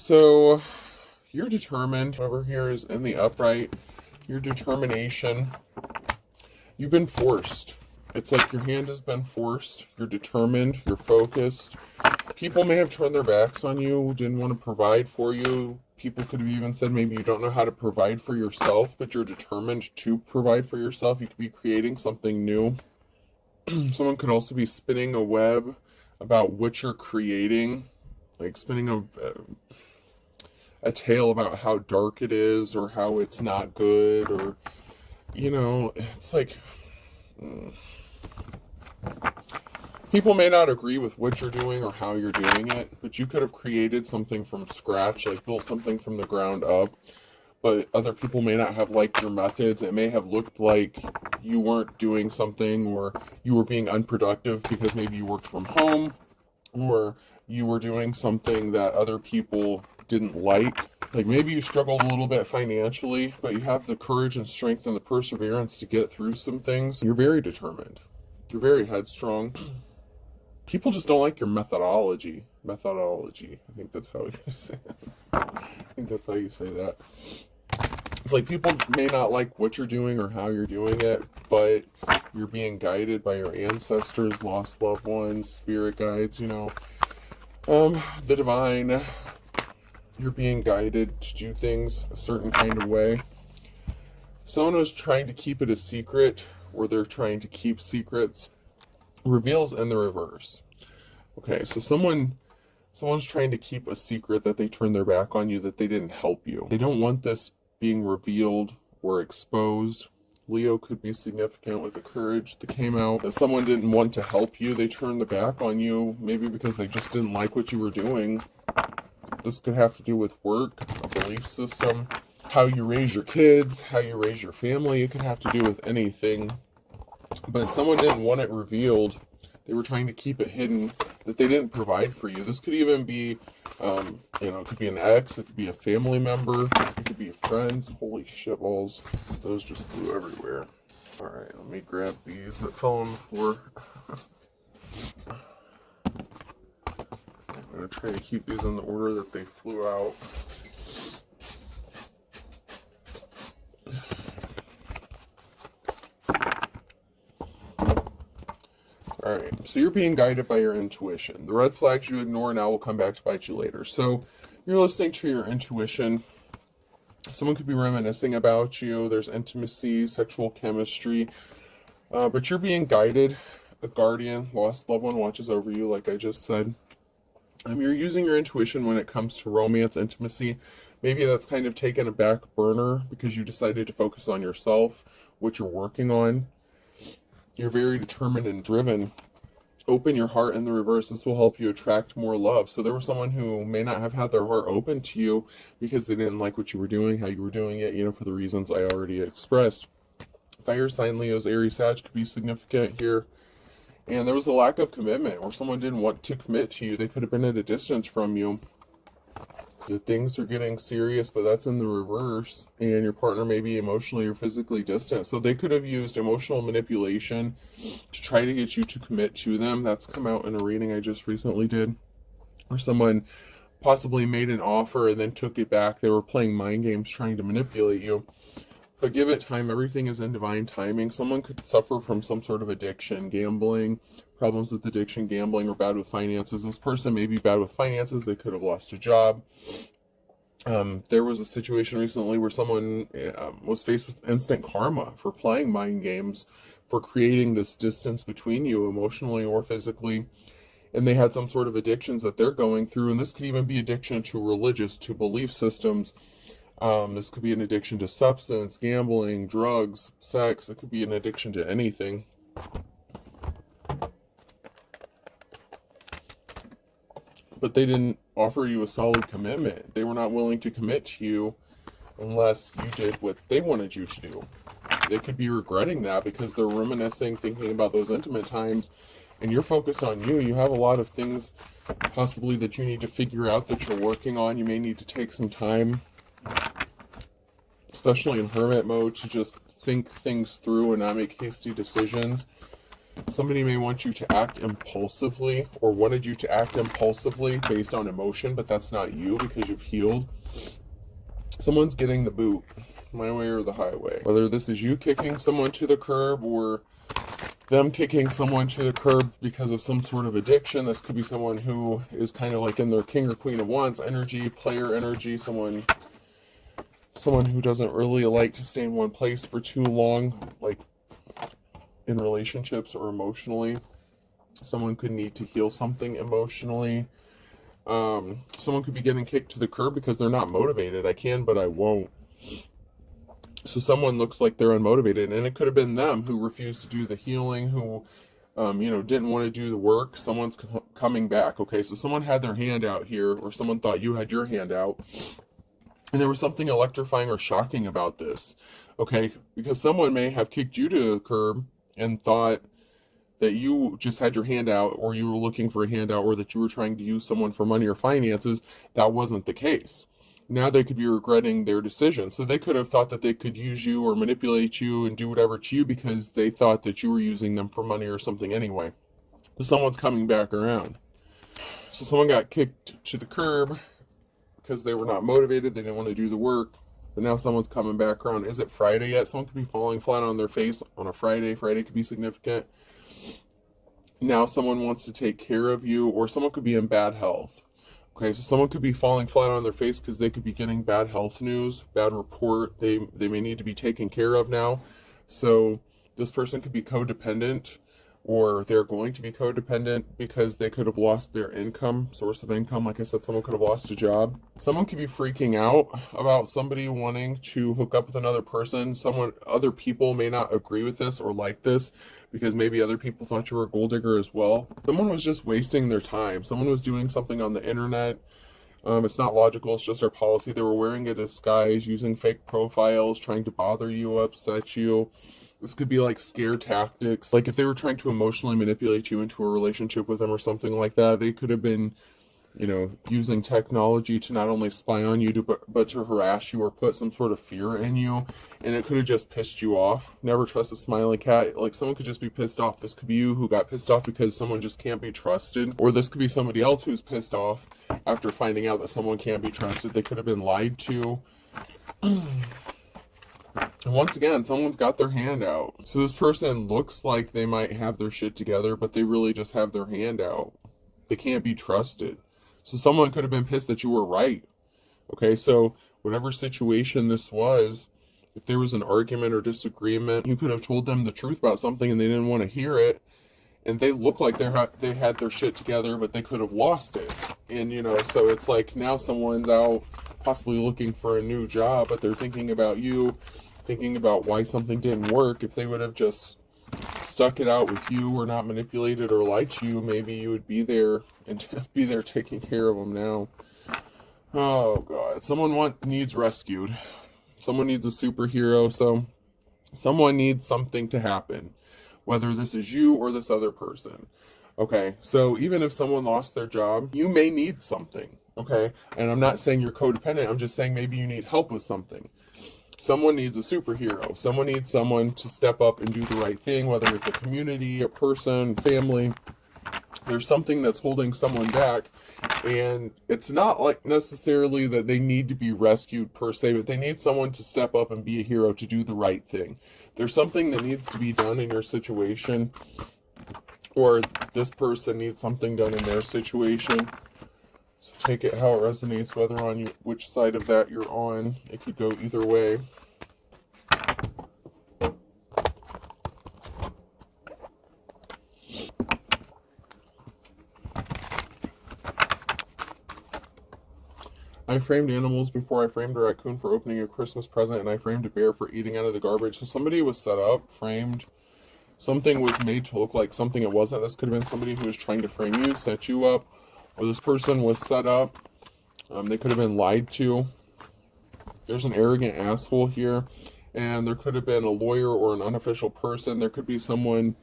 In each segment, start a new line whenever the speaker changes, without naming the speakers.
So you're determined. Over here is in the upright. Your determination. You've been forced. It's like your hand has been forced. You're determined. You're focused. People may have turned their backs on you, didn't want to provide for you. People could have even said maybe you don't know how to provide for yourself, but you're determined to provide for yourself. You could be creating something new. Someone could also be spinning a web about what you're creating, like spinning a tale about how dark it is or how it's not good, or, it's like people may not agree with what you're doing or how you're doing it, but you could have created something from scratch, like built something from the ground up. But other people may not have liked your methods. It may have looked like you weren't doing something, or you were being unproductive because maybe you worked from home, or you were doing something that other people didn't like. Like maybe you struggled a little bit financially, but you have the courage and strength and the perseverance to get through some things. You're very determined. You're very headstrong. People just don't like your methodology. I think that's how you say it. I think that's how you say that. It's like people may not like what you're doing or how you're doing it, but you're being guided by your ancestors, lost loved ones, spirit guides, the divine. You're being guided to do things a certain kind of way. Someone who's trying to keep it a secret, or they're trying to keep secrets, reveals in the reverse. Okay, so someone's trying to keep a secret that they turned their back on you, that they didn't help you. They don't want this being revealed or exposed. Leo could be significant with the courage that came out. If someone didn't want to help you, they turned their back on you, maybe because they just didn't like what you were doing. This could have to do with work, a belief system, how you raise your kids, how you raise your family. It could have to do with anything. But someone didn't want it revealed. They were trying to keep it hidden, that they didn't provide for you. This could even be, it could be an ex, it could be a family member, it could be friends. Holy shitballs. Those just flew everywhere. Alright, let me grab these that fell on the floor. I'm going to try to keep these in the order that they flew out. Alright, so you're being guided by your intuition. The red flags you ignore now will come back to bite you later. So you're listening to your intuition. Someone could be reminiscing about you. There's intimacy, sexual chemistry. But you're being guided. A guardian, lost loved one watches over you, like I just said. You're using your intuition when it comes to romance, intimacy. Maybe that's kind of taken a back burner because you decided to focus on yourself, what you're working on. You're very determined and driven. Open your heart in the reverse. This will help you attract more love. So there was someone who may not have had their heart open to you because they didn't like what you were doing, how you were doing it, for the reasons I already expressed. Fire sign Leos, Aries, Sag could be significant here. And there was a lack of commitment, or someone didn't want to commit to you. They could have been at a distance from you. The things are getting serious, but that's in the reverse. And your partner may be emotionally or physically distant. So they could have used emotional manipulation to try to get you to commit to them. That's come out in a reading I just recently did. Or someone possibly made an offer and then took it back. They were playing mind games trying to manipulate you. But give it time. Everything is in divine timing. Someone could suffer from some sort of addiction, gambling, problems with addiction, gambling, or bad with finances. This person may be bad with finances. They could have lost a job. There was a situation recently where someone was faced with instant karma for playing mind games, for creating this distance between you emotionally or physically. And they had some sort of addictions that they're going through. And this could even be addiction to religious, to belief systems. This could be an addiction to substance, gambling, drugs, sex. It could be an addiction to anything. But they didn't offer you a solid commitment. They were not willing to commit to you unless you did what they wanted you to do. They could be regretting that because they're reminiscing, thinking about those intimate times, and you're focused on you. You have a lot of things possibly that you need to figure out that you're working on. You may need to take some time, especially in hermit mode, to just think things through and not make hasty decisions. Somebody may want you to act impulsively, or wanted you to act impulsively based on emotion, but that's not you because you've healed. Someone's getting the boot, my way or the highway. Whether this is you kicking someone to the curb or them kicking someone to the curb because of some sort of addiction. This could be someone who is kind of like in their king or queen of wands energy, player energy, someone who doesn't really like to stay in one place for too long, like in relationships or emotionally. Someone could need to heal something emotionally. Someone could be getting kicked to the curb because they're not motivated. I can, but I won't. So someone looks like they're unmotivated, and it could have been them who refused to do the healing, who, didn't want to do the work. Someone's coming back. Okay, so someone had their hand out here, or someone thought you had your hand out, and there was something electrifying or shocking about this. Okay, because someone may have kicked you to the curb and thought that you just had your hand out, or you were looking for a handout, or that you were trying to use someone for money or finances. That wasn't the case. Now they could be regretting their decision. So they could have thought that they could use you or manipulate you and do whatever to you because they thought that you were using them for money or something anyway. So someone's coming back around. So someone got kicked to the curb because they were not motivated. They didn't want to do the work. But now someone's coming back around. Is it Friday yet? Someone could be falling flat on their face on a Friday. Friday could be significant. Now someone wants to take care of you, or someone could be in bad health. Okay, so someone could be falling flat on their face because they could be getting bad health news, bad report. They may need to be taken care of now. So this person could be codependent, or they're going to be codependent because they could have lost their income, source of income. Like I said, someone could have lost a job. Someone could be freaking out about somebody wanting to hook up with another person. Other people may not agree with this or like this because maybe other people thought you were a gold digger as well. Someone was just wasting their time. Someone was doing something on the internet. It's not logical, it's just our policy. They were wearing a disguise, using fake profiles, trying to bother you, upset you. This could be like scare tactics. Like if they were trying to emotionally manipulate you into a relationship with them or something like that, they could have been, using technology to not only spy on you, but to harass you or put some sort of fear in you. And it could have just pissed you off. Never trust a smiling cat. Like someone could just be pissed off. This could be you who got pissed off because someone just can't be trusted. Or this could be somebody else who's pissed off after finding out that someone can't be trusted. They could have been lied to. And once again, someone's got their hand out. So this person looks like they might have their shit together, but they really just have their hand out. They can't be trusted. So someone could have been pissed that you were right. Okay, so whatever situation this was, if there was an argument or disagreement, you could have told them the truth about something and they didn't want to hear it. And they look like they had their shit together, but they could have lost it. And, so it's like now someone's out possibly looking for a new job, but they're thinking about you, thinking about why something didn't work. If they would have just stuck it out with you or not manipulated or lied to you, maybe you would be there and be there taking care of them now. Oh, God. Someone needs rescued. Someone needs a superhero. So someone needs something to happen, whether this is you or this other person. Okay, so even if someone lost their job, you may need something. Okay, and I'm not saying you're codependent. I'm just saying maybe you need help with something. Someone needs a superhero. Someone needs someone to step up and do the right thing, whether it's a community, a person, family. There's something that's holding someone back, and it's not like necessarily that they need to be rescued per se, but they need someone to step up and be a hero to do the right thing. There's something that needs to be done in your situation, or this person needs something done in their situation. So take it how it resonates, whether on which side of that you're on. It could go either way. I framed animals before I framed a raccoon for opening a Christmas present, and I framed a bear for eating out of the garbage. So somebody was set up, framed. Something was made to look like something it wasn't. This could have been somebody who was trying to frame you, set you up, or this person was set up. They could have been lied to. There's an arrogant asshole here, and there could have been a lawyer or an unofficial person. There could be someone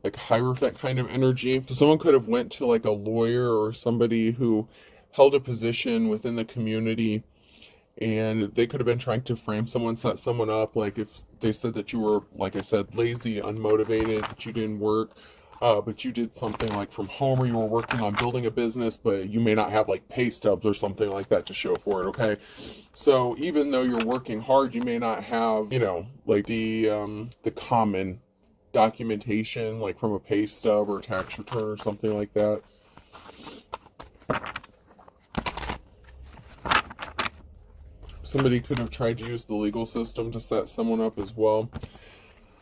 like Hierophant kind of energy. So someone could have went to like a lawyer or somebody who held a position within the community And they could have been trying to frame someone, set someone up. Like if they said that you were, like I said, lazy, unmotivated, that you didn't work, but you did something like from home, or you were working on building a business, but you may not have like pay stubs or something like that to show for it, okay? So even though you're working hard, you may not have, like the common documentation, like from a pay stub or a tax return or something like that. Somebody could have tried to use the legal system to set someone up as well.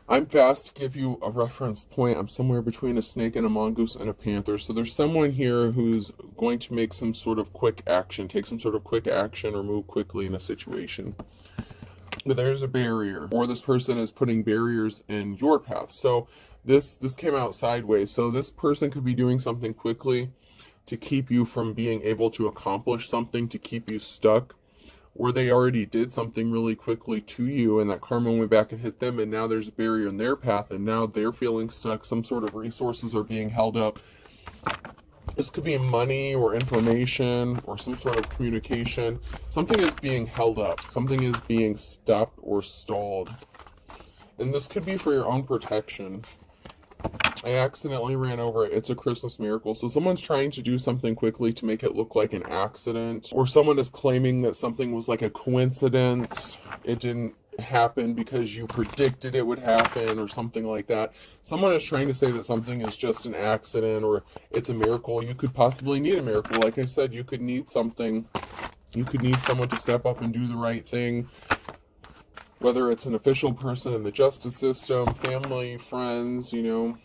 I'm fast to give you a reference point. I'm somewhere between a snake and a mongoose and a panther. So there's someone here who's going to make some sort of quick action, take some sort of quick action or move quickly in a situation. But there's a barrier, or this person is putting barriers in your path. So this came out sideways. So this person could be doing something quickly to keep you from being able to accomplish something, to keep you stuck. Or they already did something really quickly to you, and that karma went back and hit them, and now there's a barrier in their path, and now they're feeling stuck. Some sort of resources are being held up. This could be money or information or some sort of communication. Something is being held up. Something is being stopped or stalled. And this could be for your own protection. I accidentally ran over it. It's a Christmas miracle. So someone's trying to do something quickly to make it look like an accident. Or someone is claiming that something was like a coincidence. It didn't happen because you predicted it would happen or something like that. Someone is trying to say that something is just an accident or it's a miracle. You could possibly need a miracle. Like I said, you could need something. You could need someone to step up and do the right thing. Whether it's an official person in the justice system, family, friends, or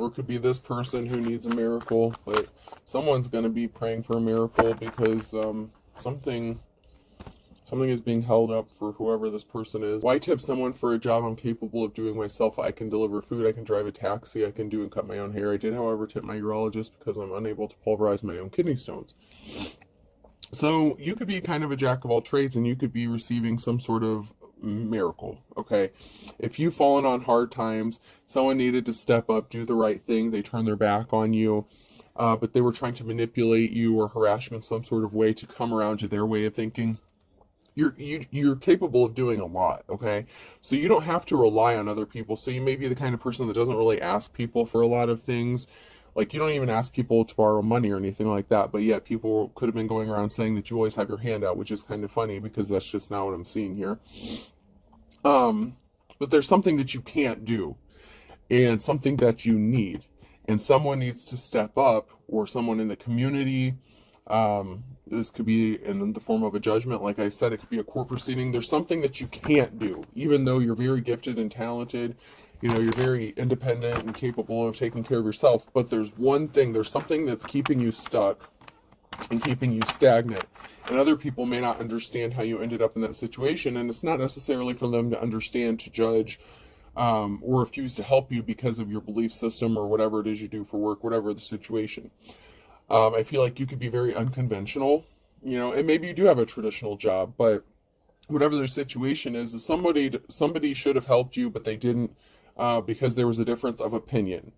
it could be this person who needs a miracle, but someone's going to be praying for a miracle because something is being held up for whoever this person is. Why tip someone for a job I'm capable of doing myself? I can deliver food, I can drive a taxi, I can do and cut my own hair. I did, however, tip my urologist because I'm unable to pulverize my own kidney stones. So you could be kind of a jack of all trades, and you could be receiving some sort of miracle, okay? If you've fallen on hard times, someone needed to step up, do the right thing, they turned their back on you, but they were trying to manipulate you or harass you in some sort of way to come around to their way of thinking. You're capable of doing a lot, okay? So you don't have to rely on other people. So you may be the kind of person that doesn't really ask people for a lot of things. Like, you don't even ask people to borrow money or anything like that, but yet people could have been going around saying that you always have your hand out, which is kind of funny because that's just not what I'm seeing here. But there's something that you can't do and something that you need, and someone needs to step up, or someone in the community. This could be in the form of a judgment. Like I said, it could be a court proceeding. There's something that you can't do, even though you're very gifted and talented. You're very independent and capable of taking care of yourself, but there's one thing, there's something that's keeping you stuck and keeping you stagnant. And other people may not understand how you ended up in that situation, and it's not necessarily for them to understand, to judge, or refuse to help you because of your belief system or whatever it is you do for work, whatever the situation. I feel like you could be very unconventional, and maybe you do have a traditional job, but whatever their situation is somebody should have helped you, but they didn't. Because there was a difference of opinion.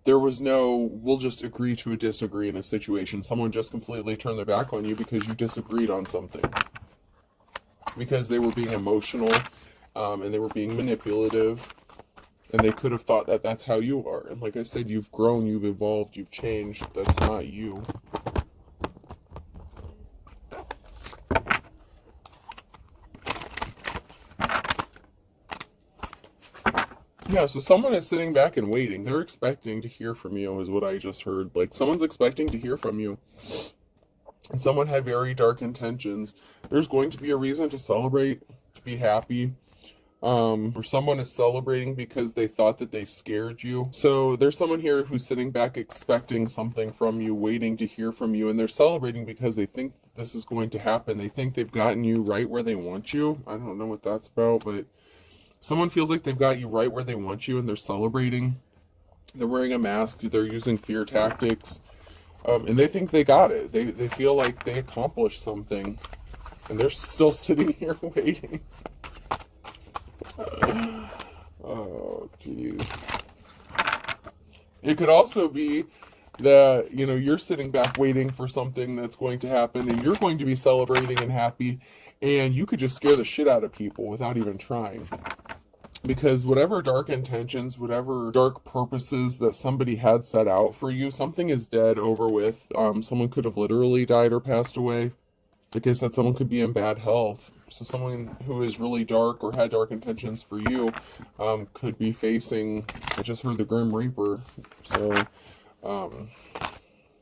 There was no, we'll just agree to disagree in a situation. Someone just completely turned their back on you because you disagreed on something. Because they were being emotional, and they were being manipulative, and they could have thought that that's how you are. And like I said, you've grown, you've evolved, you've changed. That's not you. Yeah, so someone is sitting back and waiting. They're expecting to hear from you, is what I just heard. Like, someone's expecting to hear from you. And someone had very dark intentions. There's going to be a reason to celebrate, to be happy. Or someone is celebrating because they thought that they scared you. So there's someone here who's sitting back expecting something from you, waiting to hear from you. And they're celebrating because they think this is going to happen. They think they've gotten you right where they want you. I don't know what that's about, but someone feels like they've got you right where they want you, and they're celebrating. They're wearing a mask. They're using fear tactics. And they think they got it. They feel like they accomplished something. And they're still sitting here waiting. Oh, jeez. It could also be that, you know, you're sitting back waiting for something that's going to happen and you're going to be celebrating and happy, and you could just scare the shit out of people without even trying. Because whatever dark intentions, whatever dark purposes that somebody had set out for you, something is dead, over with. Someone could have literally died or passed away. Like I said, someone could be in bad health. So someone who is really dark or had dark intentions for you could be facing, I just heard the Grim Reaper. So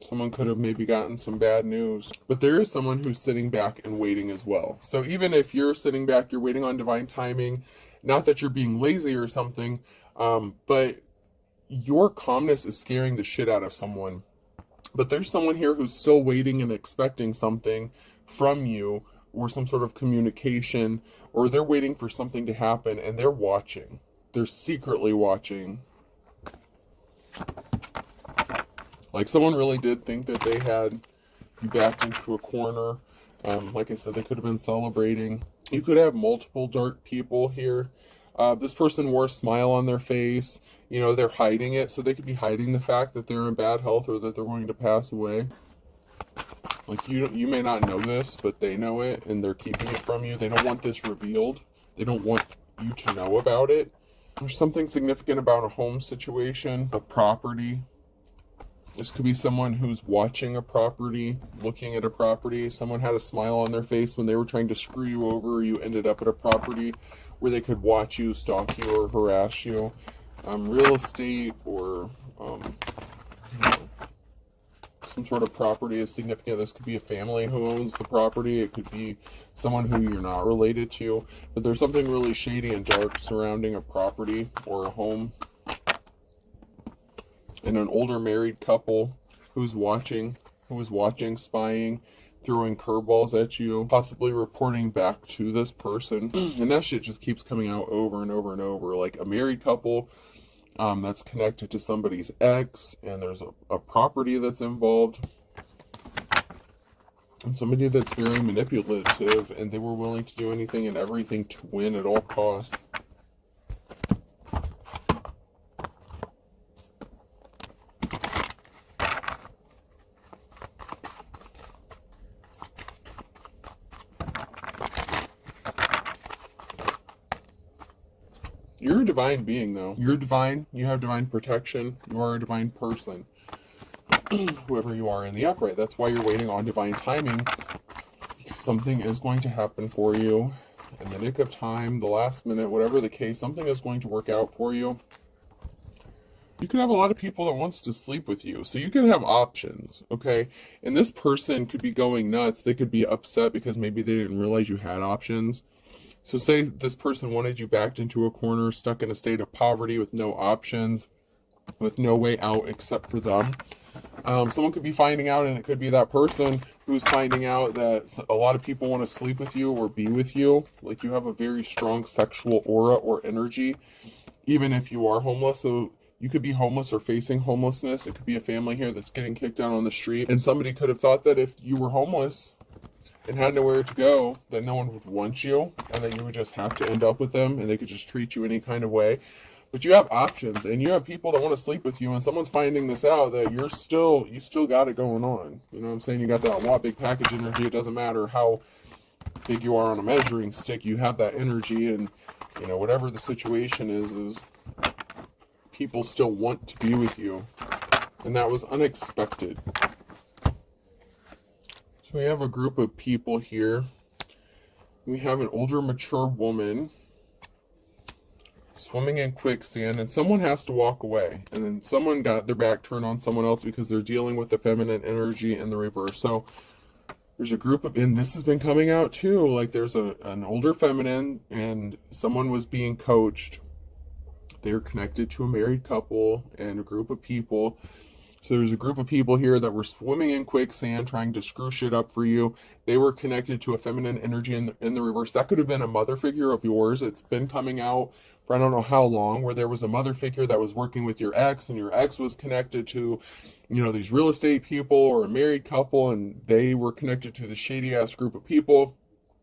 someone could have maybe gotten some bad news. But there is someone who's sitting back and waiting as well. So even if you're sitting back, you're waiting on divine timing, not that you're being lazy or something, but your calmness is scaring the shit out of someone. But there's someone here who's still waiting and expecting something from you, or some sort of communication, or they're waiting for something to happen, and they're watching. They're secretly watching. Like someone really did think that they had you backed into a corner. Like I said, they could have been celebrating. You could have multiple dark people here. This person wore a smile on their face. You know, they're hiding it, so they could be hiding the fact that they're in bad health or that they're going to pass away. Like you may not know this, but they know it, and they're keeping it from you. They don't want this revealed. They don't want you to know about it. There's something significant about a home situation, a property. This could be someone who's watching a property, looking at a property. Someone had a smile on their face when they were trying to screw you over. You ended up at a property where they could watch you, stalk you, or harass you. Real estate, or you know, some sort of property is significant. This could be a family who owns the property. It could be someone who you're not related to. But there's something really shady and dark surrounding a property or a home. And an older married couple who's watching, spying, throwing curveballs at you, possibly reporting back to this person. And that shit just keeps coming out over and over and over. Like a married couple that's connected to somebody's ex, and there's a property that's involved. And somebody that's very manipulative, and they were willing to do anything and everything to win at all costs. You're a divine being, though. You're divine. You have divine protection. You are a divine person. Whoever you are in the upright. That's why you're waiting on divine timing. Because something is going to happen for you in the nick of time, the last minute, whatever the case. Something is going to work out for you. You could have a lot of people that wants to sleep with you. So you could have options, okay? And this person could be going nuts. They could be upset because maybe they didn't realize you had options. So say this person wanted you backed into a corner, stuck in a state of poverty with no options, with no way out except for them. Someone could be finding out, and it could be that person who's finding out that a lot of people want to sleep with you or be with you. Like you have a very strong sexual aura or energy, even if you are homeless. So you could be homeless or facing homelessness. It could be a family here that's getting kicked out on the street. And somebody could have thought that if you were homeless and had nowhere to go, that no one would want you, and that you would just have to end up with them, and they could just treat you any kind of way. But you have options, and you have people that want to sleep with you, and someone's finding this out, that you still got it going on. You know what I'm saying? You got that want big package energy. It doesn't matter how big you are on a measuring stick, you have that energy, and you know, whatever the situation is people still want to be with you. And that was unexpected. We have a group of people here. We have an older, mature woman swimming in quicksand, and someone has to walk away. And then someone got their back turned on someone else because they're dealing with the feminine energy in the reverse. So there's a group of, and this has been coming out too, like there's an older feminine, and someone was being coached. They're connected to a married couple and a group of people. So there's a group of people here that were swimming in quicksand, trying to screw shit up for you. They were connected to a feminine energy in the reverse. That could have been a mother figure of yours. It's been coming out for I don't know how long, where there was a mother figure that was working with your ex, and your ex was connected to, you know, these real estate people or a married couple, and they were connected to the shady ass group of people.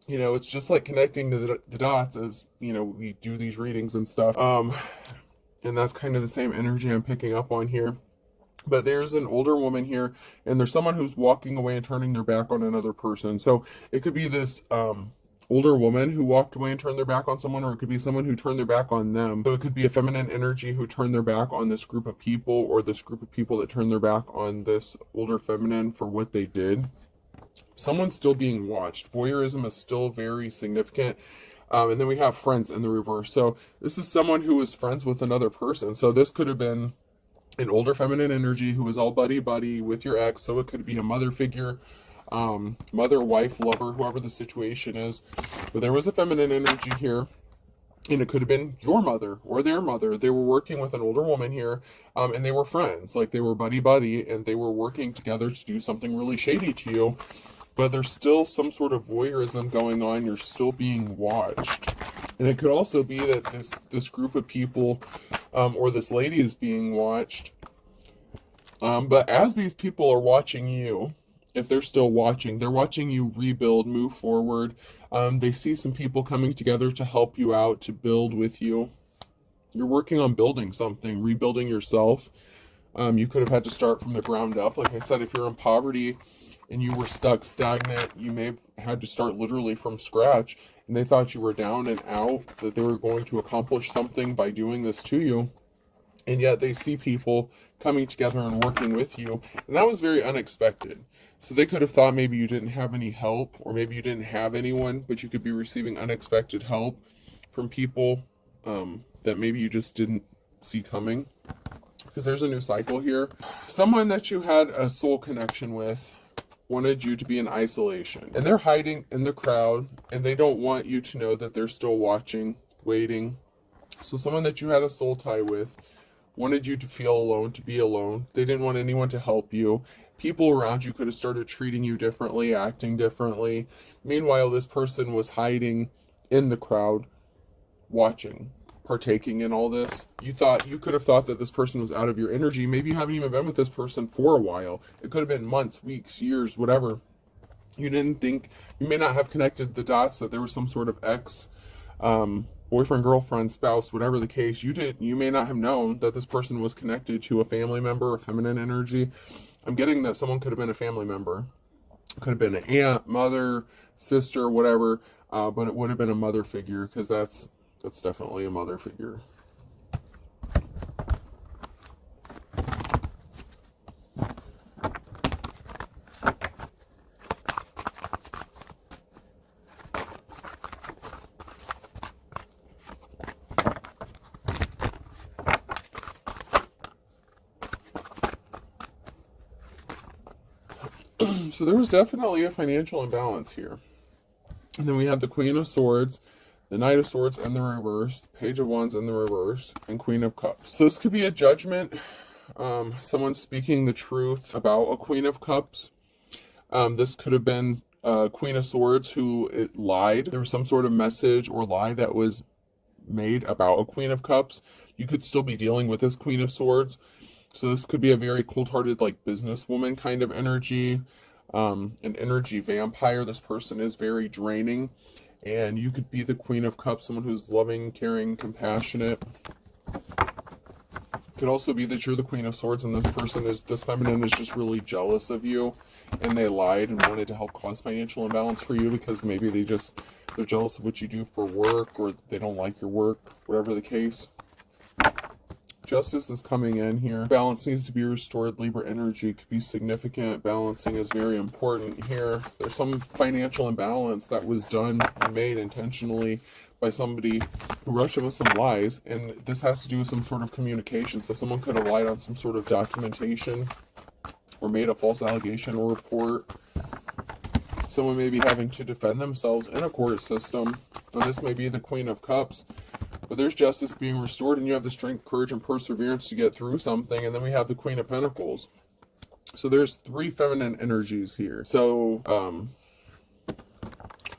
You know, it's just like connecting the dots as, you know, we do these readings and stuff. And that's kind of the same energy I'm picking up on here. But there's an older woman here, and there's someone who's walking away and turning their back on another person. So it could be this older woman who walked away and turned their back on someone, or it could be someone who turned their back on them. So it could be a feminine energy who turned their back on this group of people, or this group of people that turned their back on this older feminine for what they did. Someone's still being watched. Voyeurism is still very significant. And then we have friends in the reverse. So this is someone who was friends with another person. So this could have been an older feminine energy who was all buddy-buddy with your ex. So it could be a mother figure, mother, wife, lover, whoever the situation is. But there was a feminine energy here. And it could have been your mother or their mother. They were working with an older woman here, and they were friends. Like, they were buddy-buddy, and they were working together to do something really shady to you. But there's still some sort of voyeurism going on. You're still being watched. And it could also be that this group of people, or this lady is being watched. But as these people are watching you, if they're still watching, they're watching you rebuild, move forward. They see some people coming together to help you out, to build with you. You're working on building something, rebuilding yourself. You could have had to start from the ground up. Like I said, if you're in poverty and you were stuck stagnant, you may have had to start literally from scratch. And they thought you were down and out, that they were going to accomplish something by doing this to you. And yet they see people coming together and working with you. And that was very unexpected. So they could have thought maybe you didn't have any help, or maybe you didn't have anyone, but you could be receiving unexpected help from people that maybe you just didn't see coming. Because there's a new cycle here. Someone that you had a soul connection with wanted you to be in isolation. And they're hiding in the crowd, and they don't want you to know that they're still watching, waiting. So someone that you had a soul tie with wanted you to feel alone, to be alone. They didn't want anyone to help you. People around you could have started treating you differently, acting differently. Meanwhile, this person was hiding in the crowd, watching, partaking in all this. You could have thought that this person was out of your energy. Maybe you haven't even been with this person for a while. It could have been months, weeks, years, whatever. You may not have connected the dots that there was some sort of ex, boyfriend, girlfriend, spouse, whatever the case. You may not have known that this person was connected to a family member, a feminine energy. I'm getting that someone could have been a family member. It could have been an aunt, mother, sister, whatever, but it would have been a mother figure, because that's definitely a mother figure. So there was definitely a financial imbalance here. And then we have the Queen of Swords, the Knight of Swords in the reverse, Page of Wands in the reverse, and Queen of Cups. So this could be a judgment. Someone speaking the truth about a Queen of Cups. This could have been Queen of Swords who lied. There was some sort of message or lie that was made about a Queen of Cups. You could still be dealing with this Queen of Swords. So this could be a very cold-hearted, like, businesswoman kind of energy. An energy vampire. This person is very draining. And you could be the Queen of Cups, someone who's loving, caring, compassionate. It could also be that you're the Queen of Swords and this feminine is just really jealous of you, and they lied and wanted to help cause financial imbalance for you because maybe they're jealous of what you do for work, or they don't like your work, whatever the case. Justice is coming in here. Balance needs to be restored. Libra energy could be significant. Balancing is very important here. There's some financial imbalance that was done and made intentionally by somebody who rushed in with some lies, and this has to do with some sort of communication. So someone could have lied on some sort of documentation or made a false allegation or report. Someone may be having to defend themselves in a court system, and this may be the Queen of Cups. But there's justice being restored, and you have the strength, courage, and perseverance to get through something. And then we have the Queen of Pentacles. So there's 3 feminine energies here. So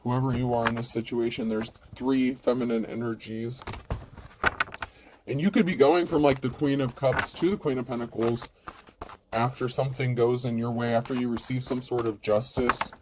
whoever you are in this situation, there's 3 feminine energies. And you could be going from like the Queen of Cups to the Queen of Pentacles after something goes in your way, after you receive some sort of justice.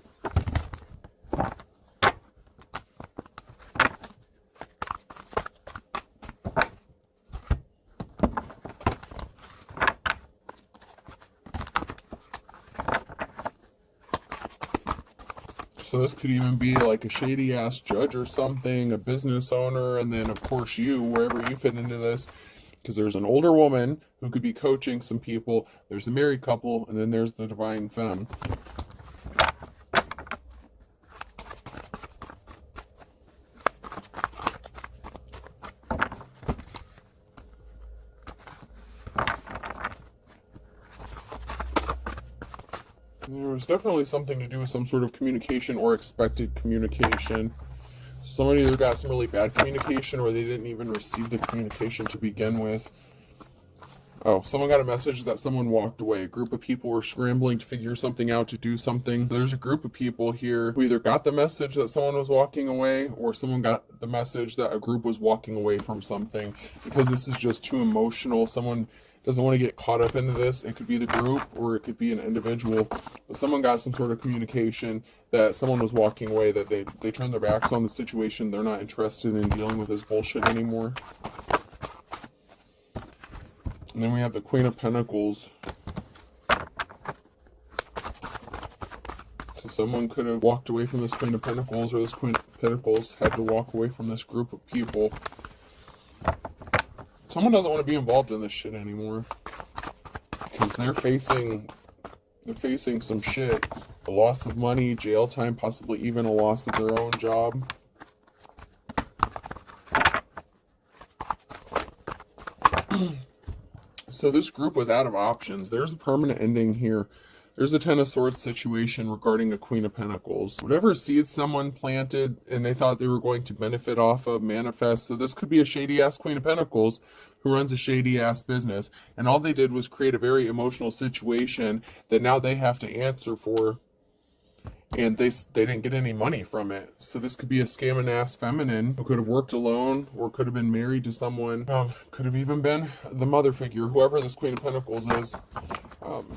So this could even be like a shady ass judge or something, a business owner, and then of course you, wherever you fit into this, because there's an older woman who could be coaching some people, there's a married couple, and then there's the divine femme. There was definitely something to do with some sort of communication or expected communication. Someone either got some really bad communication or they didn't even receive the communication to begin with. Oh, someone got a message that someone walked away. A group of people were scrambling to figure something out, to do something. There's a group of people here who either got the message that someone was walking away, or someone got the message that a group was walking away from something. Because this is just too emotional. Someone doesn't want to get caught up into this. It could be the group or it could be an individual. But someone got some sort of communication that someone was walking away, that they turned their backs on the situation. They're not interested in dealing with this bullshit anymore. And then we have the Queen of Pentacles. So someone could have walked away from this Queen of Pentacles, or this Queen of Pentacles had to walk away from this group of people. Someone doesn't want to be involved in this shit anymore. Because they're facing some shit. A loss of money, jail time, possibly even a loss of their own job. So this group was out of options. There's a permanent ending here. There's a Ten of Swords situation regarding a Queen of Pentacles. Whatever seeds someone planted and they thought they were going to benefit off of, manifest. So this could be a shady-ass Queen of Pentacles who runs a shady-ass business. And all they did was create a very emotional situation that now they have to answer for. And they didn't get any money from it. So this could be a scamming ass feminine who could have worked alone or could have been married to someone. Could have even been the mother figure, whoever this Queen of Pentacles is.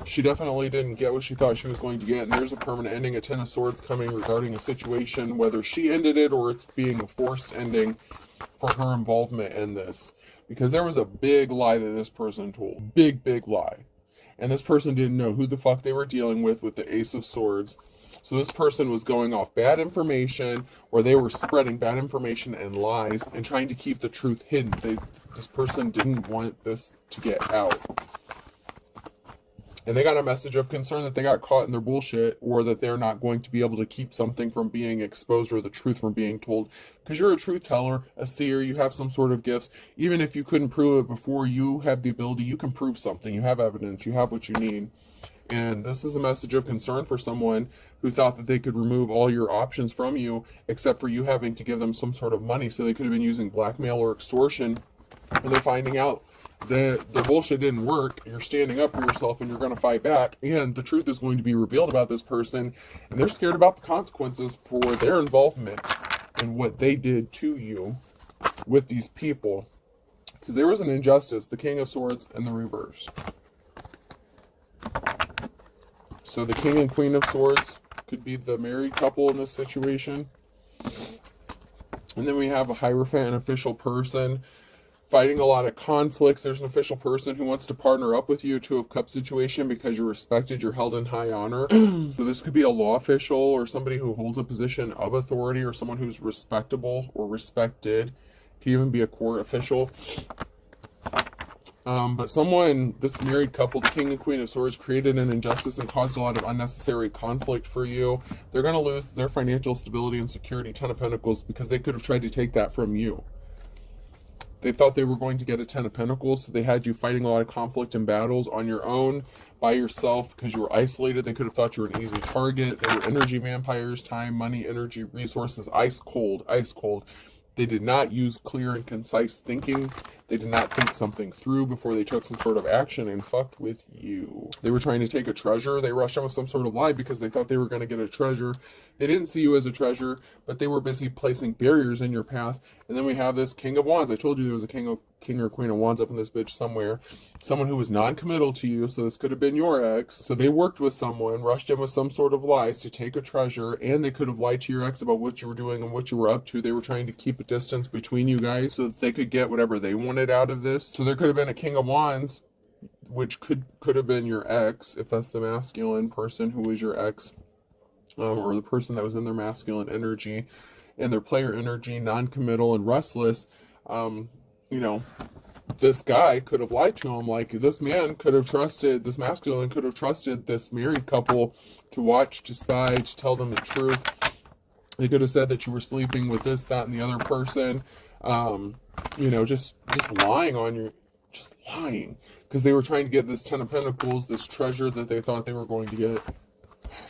She definitely didn't get what she thought she was going to get. And there's a permanent ending, a Ten of Swords coming regarding a situation, whether she ended it or it's being a forced ending for her involvement in this. Because there was a big lie that this person told. Big, big lie. And this person didn't know who the fuck they were dealing with the Ace of Swords. So this person was going off bad information, or they were spreading bad information and lies and trying to keep the truth hidden. This person didn't want this to get out. And they got a message of concern that they got caught in their bullshit, or that they're not going to be able to keep something from being exposed or the truth from being told. Because you're a truth teller, a seer, you have some sort of gifts. Even if you couldn't prove it before, you have the ability, you can prove something. You have evidence, you have what you need. And this is a message of concern for someone who thought that they could remove all your options from you, except for you having to give them some sort of money. So they could have been using blackmail or extortion. And they're finding out that the bullshit didn't work. You're standing up for yourself and you're going to fight back. And the truth is going to be revealed about this person. And they're scared about the consequences for their involvement in what they did to you with these people. Because there was an injustice, the King of Swords and the reverse. So the King and Queen of Swords could be the married couple in this situation. And then we have a Hierophant, an official person, fighting a lot of conflicts. There's an official person who wants to partner up with you, Two of Cups situation, because you're respected, you're held in high honor. So this could be a law official or somebody who holds a position of authority, or someone who's respectable or respected. Could even be a court official. But someone, this married couple, the King and Queen of Swords, created an injustice and caused a lot of unnecessary conflict for you. They're going to lose their financial stability and security, Ten of Pentacles, because they could have tried to take that from you. They thought they were going to get a Ten of Pentacles, so they had you fighting a lot of conflict and battles on your own, by yourself, because you were isolated. They could have thought you were an easy target. They were energy vampires, time, money, energy, resources, ice cold, ice cold. They did not use clear and concise thinking. They did not think something through before they took some sort of action and fucked with you. They were trying to take a treasure. They rushed on with some sort of lie because they thought they were going to get a treasure. They didn't see you as a treasure, but they were busy placing barriers in your path. And then we have this King of Wands. I told you there was a King or Queen of Wands up in this bitch somewhere. Someone who was non-committal to you, so this could have been your ex. So they worked with someone, rushed in with some sort of lies to take a treasure, and they could have lied to your ex about what you were doing and what you were up to. They were trying to keep a distance between you guys so that they could get whatever they wanted out of this. So there could have been a King of Wands, which could have been your ex, if that's the masculine person who was your ex. or the person that was in their masculine energy and their player energy, non-committal and restless, you know, this guy could have lied to him. Like, this man could have trusted, this masculine could have trusted this married couple to watch, to spy, to tell them the truth. They could have said that you were sleeping with this, that, and the other person. You know, just lying on you, just lying, because they were trying to get this Ten of Pentacles, this treasure that they thought they were going to get.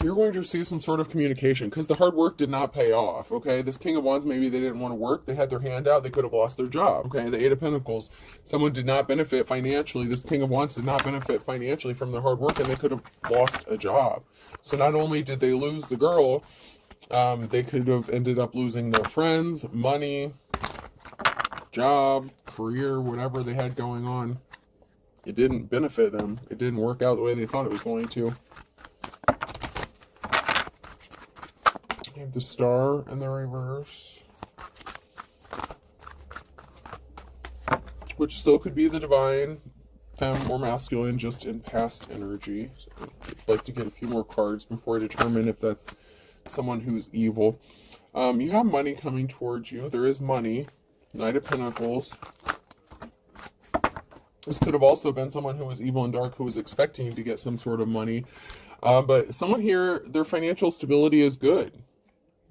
You're going to receive some sort of communication, because the hard work did not pay off, okay? This King of Wands, maybe they didn't want to work. They had their hand out. They could have lost their job, okay? The Eight of Pentacles, someone did not benefit financially. This King of Wands did not benefit financially from their hard work, and they could have lost a job. So not only did they lose the girl, they could have ended up losing their friends, money, job, career, whatever they had going on. It didn't benefit them. It didn't work out the way they thought it was going to. You have the Star in the reverse, which still could be the divine, femme, or masculine, just in past energy. So I'd like to get a few more cards before I determine if that's someone who's evil. You have money coming towards you. There is money. Knight of Pentacles. This could have also been someone who was evil and dark, who was expecting to get some sort of money. But someone here, their financial stability is good.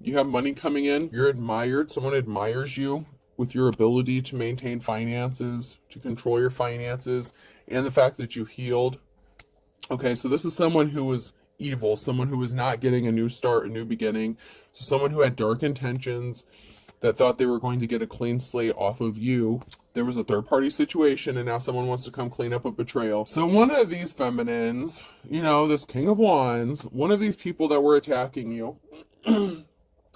You have money coming in. You're admired. Someone admires you with your ability to maintain finances, to control your finances, and the fact that you healed. Okay, so this is someone who was evil, someone who was not getting a new start, a new beginning. So someone who had dark intentions, that thought they were going to get a clean slate off of you. There was a third-party situation, and now someone wants to come clean up a betrayal. So one of these feminines, you know, this King of Wands, one of these people that were attacking you,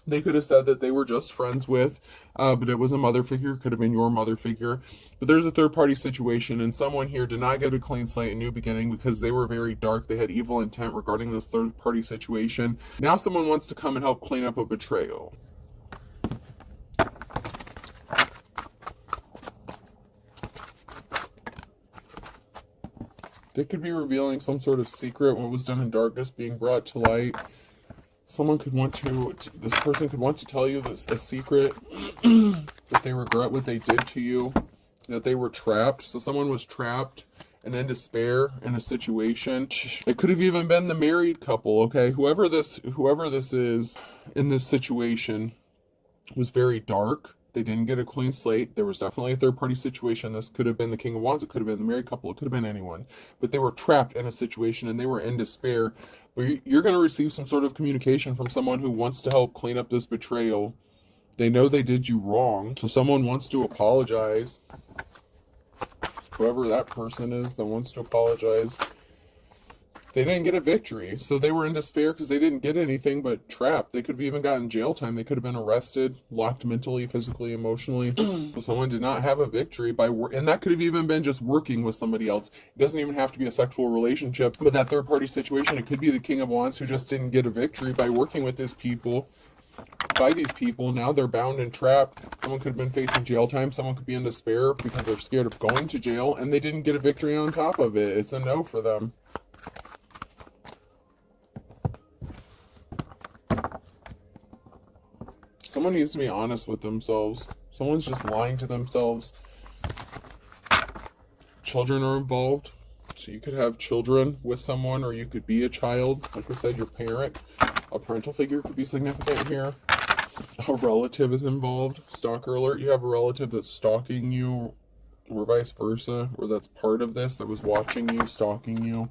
they could have said that they were just friends with, but it was a mother figure, could have been your mother figure. But there's a third-party situation, and someone here did not get a clean slate, a new beginning, because they were very dark. They had evil intent regarding this third-party situation. Now someone wants to come and help clean up a betrayal. They could be revealing some sort of secret, what was done in darkness being brought to light. Someone could want to, this person could want to tell you this, a secret, that they regret what they did to you, that they were trapped. So someone was trapped and in despair in a situation. It could have even been the married couple, okay? Whoever this is in this situation was very dark. They didn't get a clean slate. There was definitely a third-party situation. This could have been the King of Wands. It could have been the married couple. It could have been anyone. But they were trapped in a situation, and they were in despair. But you're going to receive some sort of communication from someone who wants to help clean up this betrayal. They know they did you wrong, so someone wants to apologize. Whoever that person is that wants to apologize. They didn't get a victory, so they were in despair because they didn't get anything but trapped. They could have even gotten jail time. They could have been arrested, locked mentally, physically, emotionally. So someone did not have a victory by work, and that could have even been just working with somebody else. It doesn't even have to be a sexual relationship, but that third-party situation, it could be the King of Wands who just didn't get a victory by working with these people. By these people, now they're bound and trapped. Someone could have been facing jail time. Someone could be in despair because they're scared of going to jail, and they didn't get a victory on top of it. It's a no for them. Someone needs to be honest with themselves. Someone's just lying to themselves. Children are involved. So you could have children with someone, or you could be a child. Like I said, your parent. A parental figure could be significant here. A relative is involved. Stalker alert. You have a relative that's stalking you, or vice versa, or that's part of this, that was watching you, stalking you.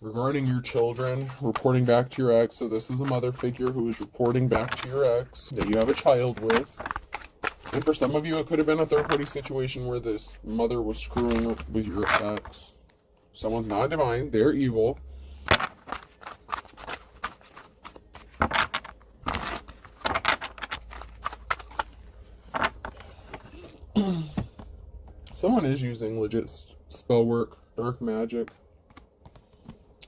Regarding your children, reporting back to your ex. So this is a mother figure who is reporting back to your ex that you have a child with. And for some of you, it could have been a third-party situation where this mother was screwing with your ex. Someone's not divine. They're evil. Someone is using legit spell work, dark magic.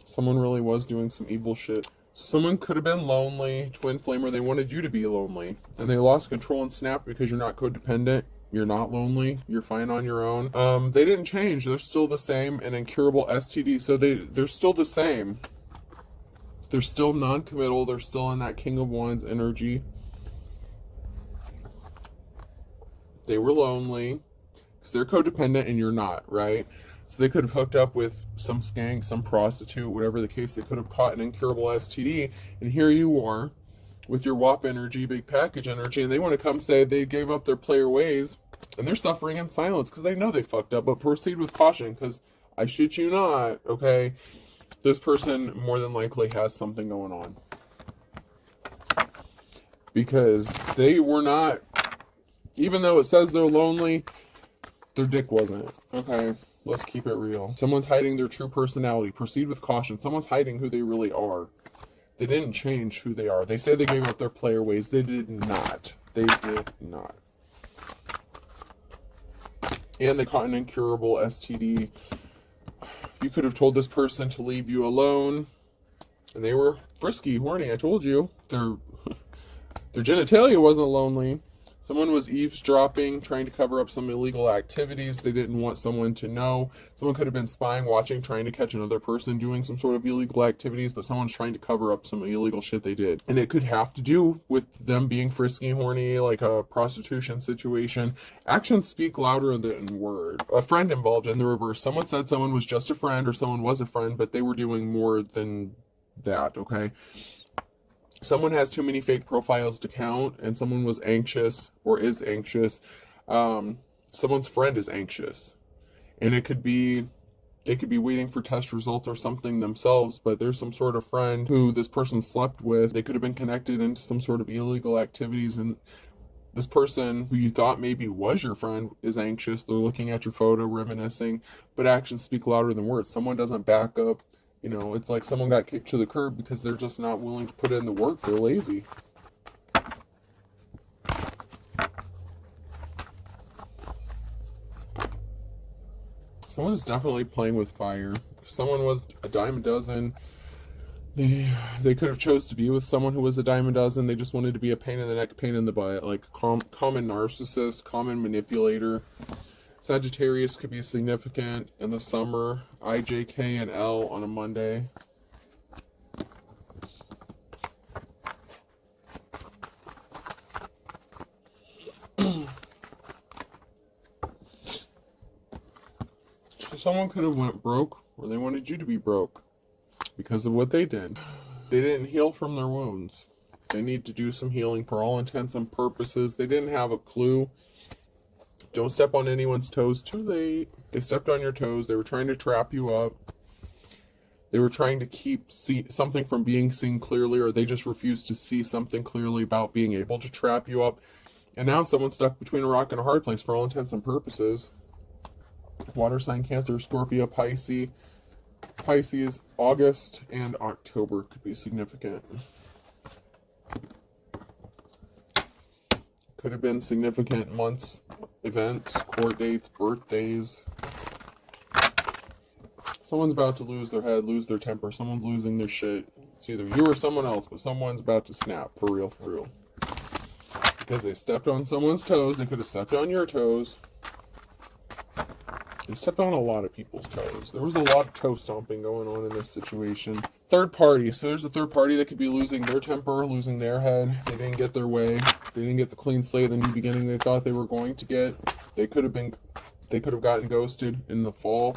Someone really was doing some evil shit. So someone could have been lonely, twin flame, or they wanted you to be lonely. And they lost control and snapped because you're not codependent. You're not lonely. You're fine on your own. They didn't change. They're still the same. An incurable STD. So they're still the same. They're still non-committal. They're still in that King of Wands energy. They were lonely because they're codependent and you're not, right? So they could have hooked up with some skank, some prostitute, whatever the case. They could have caught an incurable STD. And here you are with your WAP energy, big package energy, and they want to come say they gave up their player ways and they're suffering in silence because they know they fucked up. But proceed with caution because I shit you not, okay? This person more than likely has something going on. Because they were not, even though it says they're lonely, their dick wasn't, okay? Let's keep it real. Someone's hiding their true personality. Proceed with caution. Someone's hiding who they really are. They didn't change who they are. They say they gave up their player ways. They did not. They did not. And they caught an incurable STD. You could have told this person to leave you alone. And they were frisky, horny. I told you. Their genitalia wasn't lonely. Someone was eavesdropping, trying to cover up some illegal activities. They didn't want someone to know. Someone could have been spying, watching, trying to catch another person doing some sort of illegal activities, but someone's trying to cover up some illegal shit they did. And it could have to do with them being frisky, horny, like a prostitution situation. Actions speak louder than words. A friend involved in the reverse. Someone said someone was just a friend or someone was a friend, but they were doing more than that, okay? Someone has too many fake profiles to count, and someone was anxious or is anxious. Someone's friend is anxious, and it could be, they could be waiting for test results or something themselves, but there's some sort of friend who this person slept with. They could have been connected into some sort of illegal activities, and this person who you thought maybe was your friend is anxious. They're looking at your photo, reminiscing, but actions speak louder than words. Someone doesn't back up. You know, it's like someone got kicked to the curb because they're just not willing to put in the work. They're lazy. Someone is definitely playing with fire. Someone was a dime a dozen. They could have chose to be with someone who was a dime a dozen. They just wanted to be a pain in the neck, pain in the butt. Like common narcissist, common manipulator. Sagittarius could be significant in the summer. I, J, K, and L on a Monday. So someone could have went broke, or they wanted you to be broke because of what they did. They didn't heal from their wounds. They need to do some healing for all intents and purposes. They didn't have a clue. Don't step on anyone's toes too late. They stepped on your toes. They were trying to trap you up. They were trying to keep something from being seen clearly, or they just refused to see something clearly about being able to trap you up. And now someone's stuck between a rock and a hard place for all intents and purposes. Water sign, Cancer, Scorpio, Pisces. Pisces, August and October could be significant. Could have been significant months, events, court dates, birthdays. Someone's about to lose their head, lose their temper. Someone's losing their shit. It's either you or someone else, but someone's about to snap, for real, for real. Because they stepped on someone's toes. They could have stepped on your toes. They stepped on a lot of people's toes. There was a lot of toe stomping going on in this situation. Third party. So there's a third party that could be losing their temper, losing their head. They didn't get their way. They didn't get the clean slate, the new beginning they thought they were going to get. They could have gotten ghosted in the fall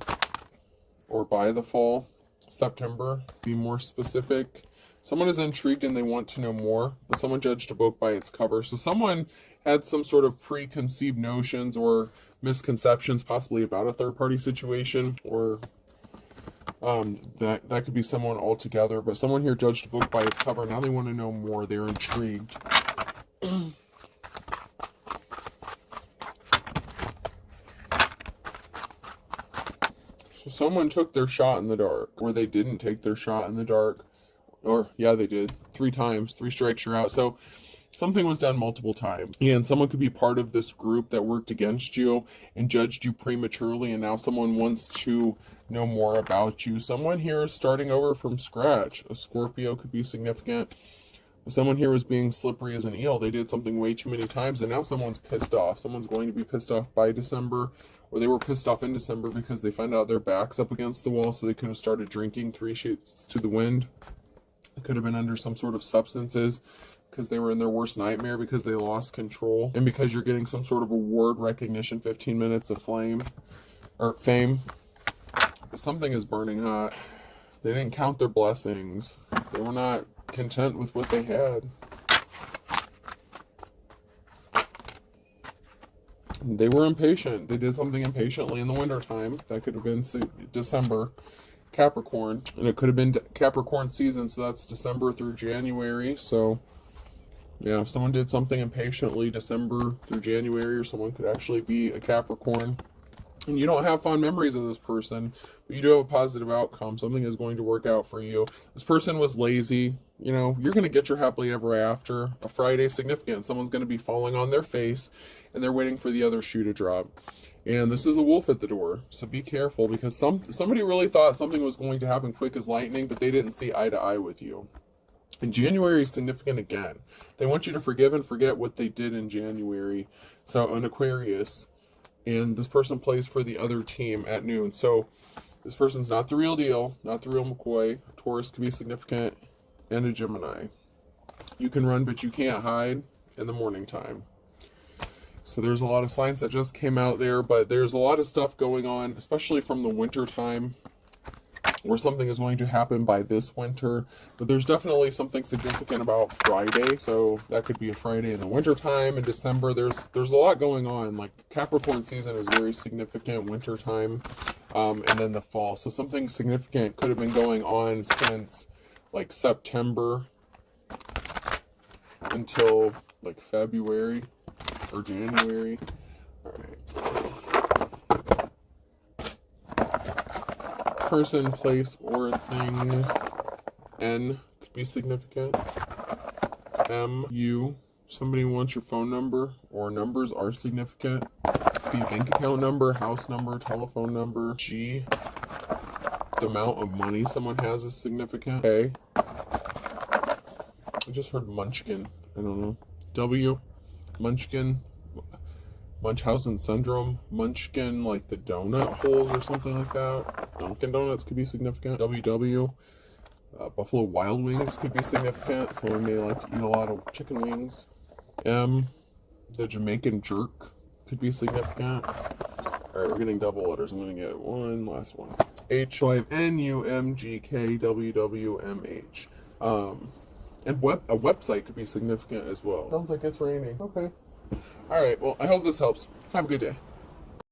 or by the fall. September, be more specific. Someone is intrigued and they want to know more, but someone judged a book by its cover. So someone had some sort of preconceived notions or misconceptions possibly about a third-party situation, or that could be someone altogether. But someone here judged a book by its cover. Now they want to know more. They're intrigued. So someone took their shot in the dark, or they didn't take their shot in the dark. Or, yeah, they did. 3 times. 3 strikes, you're out. So something was done multiple times. And someone could be part of this group that worked against you and judged you prematurely, and now someone wants to know more about you. Someone here is starting over from scratch. A Scorpio could be significant. Someone here was being slippery as an eel. They did something way too many times, and now someone's pissed off. Someone's going to be pissed off by December, or they were pissed off in December because they found out their back's up against the wall, so they could have started drinking 3 sheets to the wind. It could have been under some sort of substances because they were in their worst nightmare because they lost control. And because you're getting some sort of award recognition, 15 minutes of fame. But something is burning hot. They didn't count their blessings. They were not content with what they had. They were impatient. They did something impatiently in the wintertime. That could have been December, Capricorn. And it could have been Capricorn season, so that's December through January. So, yeah, if someone did something impatiently December through January, or someone could actually be a Capricorn. And you don't have fond memories of this person, but you do have a positive outcome. Something is going to work out for you. This person was lazy. You know, you're going to get your happily ever after. A Friday significant. Someone's going to be falling on their face, and they're waiting for the other shoe to drop. And this is a wolf at the door, so be careful, because somebody really thought something was going to happen quick as lightning, but they didn't see eye to eye with you. And January is significant again. They want you to forgive and forget what they did in January. So an Aquarius. And this person plays for the other team at noon. So this person's not the real deal, not the real McCoy. Taurus can be significant, and a Gemini. You can run, but you can't hide in the morning time. So there's a lot of signs that just came out there, but there's a lot of stuff going on, especially from the winter time, where something is going to happen by this winter. But there's definitely something significant about Friday, so that could be a Friday in the winter time in December. There's a lot going on. Like Capricorn season is very significant, winter time, and then the fall. So something significant could have been going on since like September until like February or January. All right. Person, place, or thing. N could be significant. M, you. Somebody wants your phone number, or numbers are significant. Could be bank account number, house number, telephone number. G, the amount of money someone has is significant. K, I just heard munchkin. I don't know. W, munchkin. Munchausen syndrome, munchkin, like the donut holes or something like that. Dunkin' Donuts could be significant. WW, Buffalo Wild Wings could be significant. Someone may like to eat a lot of chicken wings. M, the Jamaican jerk could be significant. Alright, we're getting double letters. I'm going to get one last one. H, so I have N, U, M, G, K, W, W, M, H. And a website could be significant as well. Sounds like it's raining. Okay. Alright, well, I hope this helps. Have a good day.